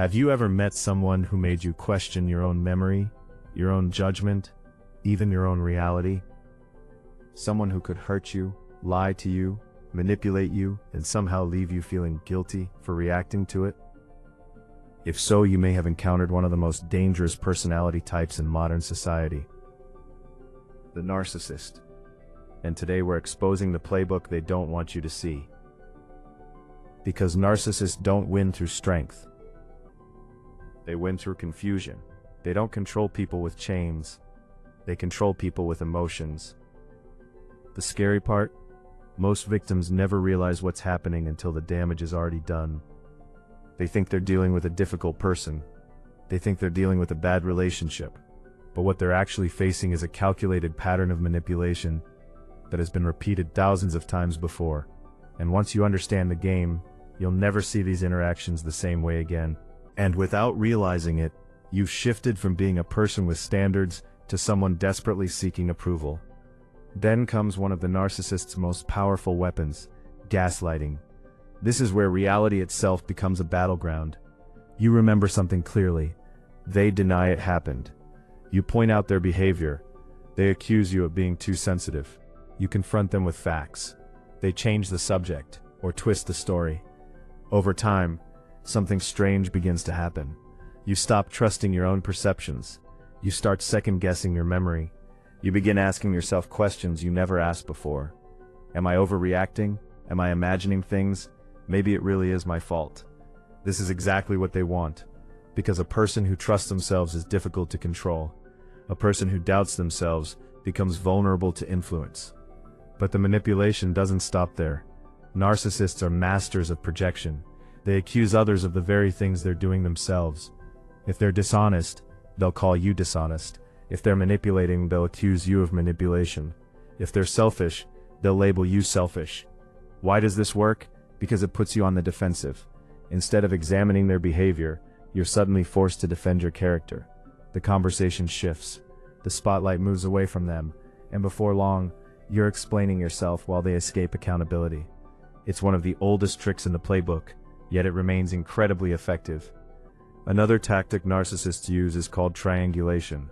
Have you ever met someone who made you question your own memory, your own judgment, even your own reality? Someone who could hurt you, lie to you, manipulate you, and somehow leave you feeling guilty for reacting to it? If so, you may have encountered one of the most dangerous personality types in modern society, the narcissist. And today we're exposing the playbook they don't want you to see. Because narcissists don't win through strength. They win through confusion. They don't control people with chains. They control people with emotions. The scary part? Most victims never realize what's happening until the damage is already done. They think they're dealing with a difficult person. They think they're dealing with a bad relationship. But what they're actually facing is a calculated pattern of manipulation that has been repeated thousands of times before. And once you understand the game, you'll never see these interactions the same way again. And without realizing it, you've shifted from being a person with standards to someone desperately seeking approval. Then comes one of the narcissist's most powerful weapons, gaslighting. This is where reality itself becomes a battleground. You remember something clearly. They deny it happened. You point out their behavior. They accuse you of being too sensitive. You confront them with facts. They change the subject, or twist the story. Over time, something strange begins to happen. You stop trusting your own perceptions. You start second-guessing your memory. You begin asking yourself questions you never asked before. Am I overreacting? Am I imagining things? Maybe it really is my fault. This is exactly what they want, because a person who trusts themselves is difficult to control. A person who doubts themselves becomes vulnerable to influence. But the manipulation doesn't stop there. Narcissists are masters of projection. They accuse others of the very things they're doing themselves. If they're dishonest, they'll call you dishonest. If they're manipulating, they'll accuse you of manipulation. If they're selfish, they'll label you selfish. Why does this work? Because it puts you on the defensive. Instead of examining their behavior, you're suddenly forced to defend your character. The conversation shifts. The spotlight moves away from them, and before long, you're explaining yourself while they escape accountability. It's one of the oldest tricks in the playbook, yet it remains incredibly effective. Another tactic narcissists use is called triangulation.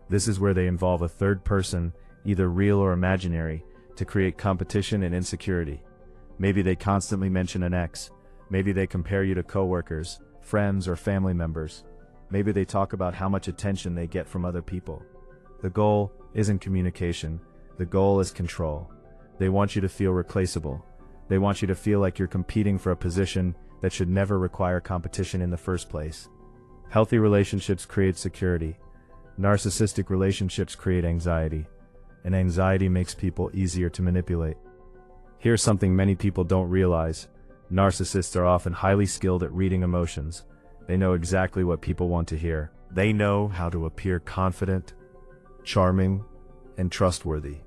This is where they involve a third person, either real or imaginary, to create competition and insecurity. Maybe they constantly mention an ex. Maybe they compare you to coworkers, friends, or family members. Maybe they talk about how much attention they get from other people. The goal isn't communication. The goal is control. They want you to feel replaceable. They want you to feel like you're competing for a position that should never require competition in the first place. Healthy relationships create security. Narcissistic relationships create anxiety. And anxiety makes people easier to manipulate. Here's something many people don't realize. Narcissists are often highly skilled at reading emotions. They know exactly what people want to hear. They know how to appear confident, charming, and trustworthy.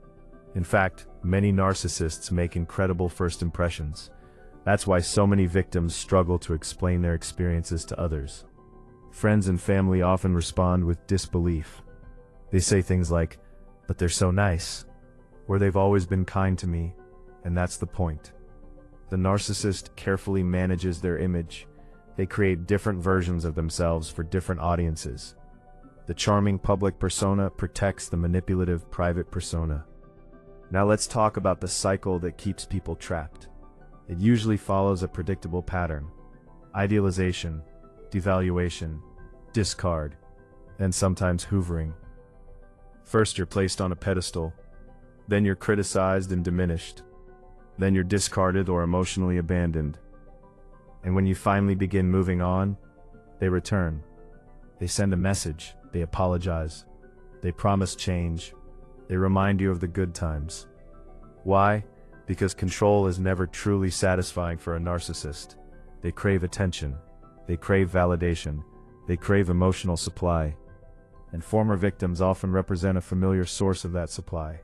In fact, many narcissists make incredible first impressions. That's why so many victims struggle to explain their experiences to others. Friends and family often respond with disbelief. They say things like, "But they're so nice," or "They've always been kind to me," and that's the point. The narcissist carefully manages their image. They create different versions of themselves for different audiences. The charming public persona protects the manipulative private persona. Now let's talk about the cycle that keeps people trapped. It usually follows a predictable pattern: idealization, devaluation, discard, and sometimes hoovering. First you're placed on a pedestal, then you're criticized and diminished, then you're discarded or emotionally abandoned. And when you finally begin moving on, they return. They send a message, they apologize, they promise change, they remind you of the good times. Why? Because control is never truly satisfying for a narcissist. They crave attention, they crave validation, they crave emotional supply. And former victims often represent a familiar source of that supply.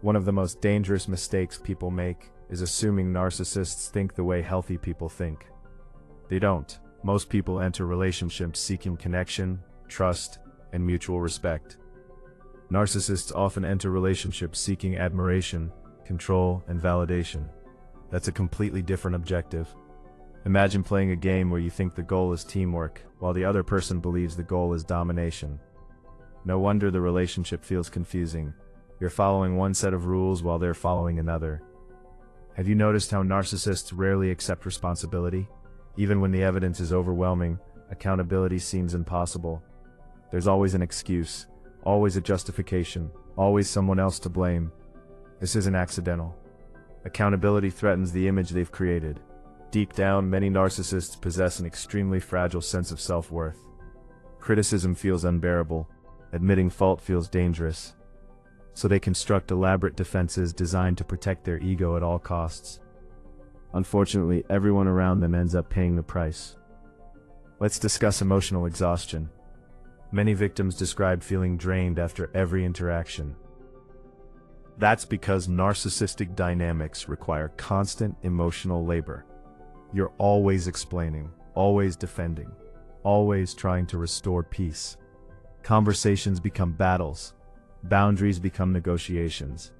One of the most dangerous mistakes people make is assuming narcissists think the way healthy people think. They don't. Most people enter relationships seeking connection, trust, and mutual respect. Narcissists often enter relationships seeking admiration, control, and validation. That's a completely different objective. Imagine playing a game where you think the goal is teamwork, while the other person believes the goal is domination. No wonder the relationship feels confusing. You're following one set of rules while they're following another. Have you noticed how narcissists rarely accept responsibility? Even when the evidence is overwhelming, accountability seems impossible. There's always an excuse, always a justification, always someone else to blame. This isn't accidental. Accountability threatens the image they've created. Deep down, many narcissists possess an extremely fragile sense of self-worth. Criticism feels unbearable. Admitting fault feels dangerous. So they construct elaborate defenses designed to protect their ego at all costs. Unfortunately, everyone around them ends up paying the price. Let's discuss emotional exhaustion. Many victims describe feeling drained after every interaction. That's because narcissistic dynamics require constant emotional labor. You're always explaining, always defending, always trying to restore peace. Conversations become battles. Boundaries become negotiations.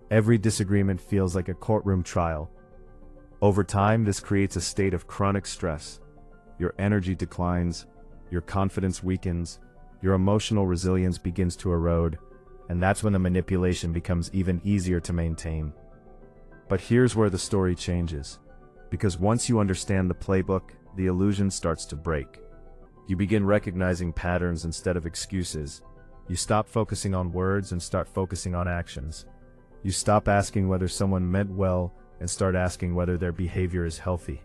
Every disagreement feels like a courtroom trial. Over time, this creates a state of chronic stress. Your energy declines, your confidence weakens, your emotional resilience begins to erode, and that's when the manipulation becomes even easier to maintain. But here's where the story changes. Because once you understand the playbook, the illusion starts to break. You begin recognizing patterns instead of excuses. You stop focusing on words and start focusing on actions. You stop asking whether someone meant well and start asking whether their behavior is healthy.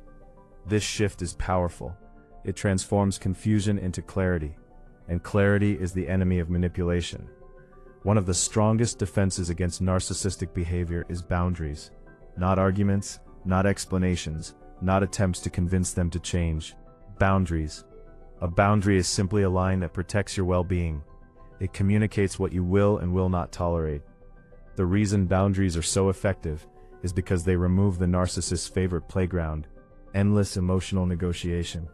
This shift is powerful. It transforms confusion into clarity, and clarity is the enemy of manipulation. One of the strongest defenses against narcissistic behavior is boundaries. Not arguments, not explanations, not attempts to convince them to change. Boundaries. A boundary is simply a line that protects your well-being. It communicates what you will and will not tolerate. The reason boundaries are so effective is because they remove the narcissist's favorite playground, endless emotional negotiation.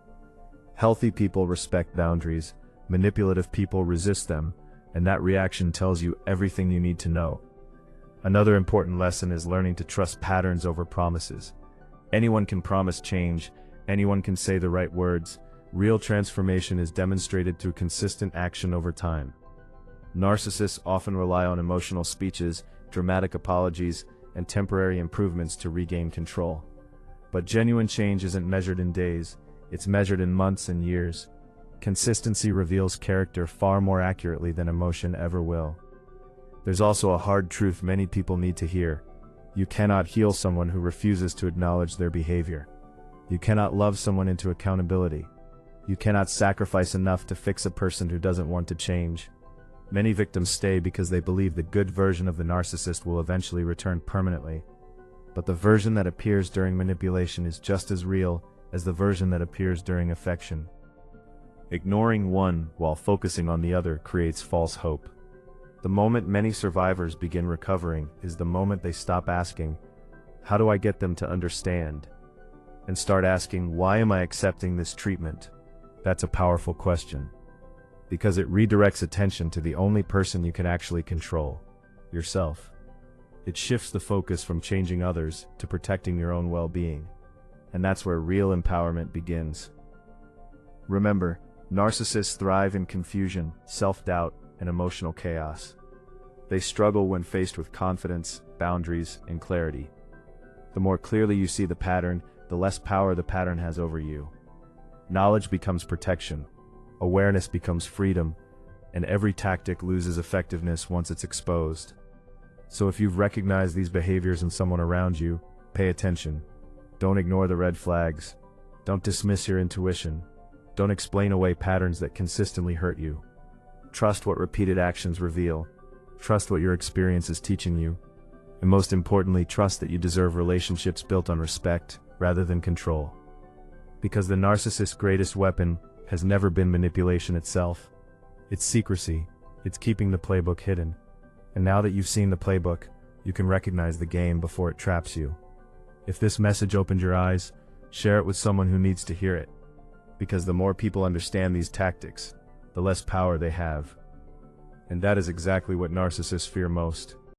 Healthy people respect boundaries, manipulative people resist them, and that reaction tells you everything you need to know. Another important lesson is learning to trust patterns over promises. Anyone can promise change, anyone can say the right words. Real transformation is demonstrated through consistent action over time. Narcissists often rely on emotional speeches, dramatic apologies, and temporary improvements to regain control. But genuine change isn't measured in days, it's measured in months and years. Consistency reveals character far more accurately than emotion ever will. There's also a hard truth many people need to hear. You cannot heal someone who refuses to acknowledge their behavior. You cannot love someone into accountability. You cannot sacrifice enough to fix a person who doesn't want to change. Many victims stay because they believe the good version of the narcissist will eventually return permanently. But the version that appears during manipulation is just as real as the version that appears during affection. Ignoring one while focusing on the other creates false hope. The moment many survivors begin recovering is the moment they stop asking, "How do I get them to understand?" and start asking, "Why am I accepting this treatment?" That's a powerful question, because it redirects attention to the only person you can actually control, yourself. It shifts the focus from changing others to protecting your own well-being, and that's where real empowerment begins. Remember, narcissists thrive in confusion, self-doubt, and emotional chaos. They struggle when faced with confidence, boundaries, and clarity. The more clearly you see the pattern, the less power the pattern has over you. Knowledge becomes protection, awareness becomes freedom, and every tactic loses effectiveness once it's exposed. So if you've recognized these behaviors in someone around you, pay attention. Don't ignore the red flags. Don't dismiss your intuition. Don't explain away patterns that consistently hurt you. Trust what repeated actions reveal. Trust what your experience is teaching you. And most importantly, trust that you deserve relationships built on respect rather than control. Because the narcissist's greatest weapon has never been manipulation itself. It's secrecy. It's keeping the playbook hidden. And now that you've seen the playbook, you can recognize the game before it traps you. If this message opened your eyes, share it with someone who needs to hear it. Because the more people understand these tactics, the less power they have. And that is exactly what narcissists fear most.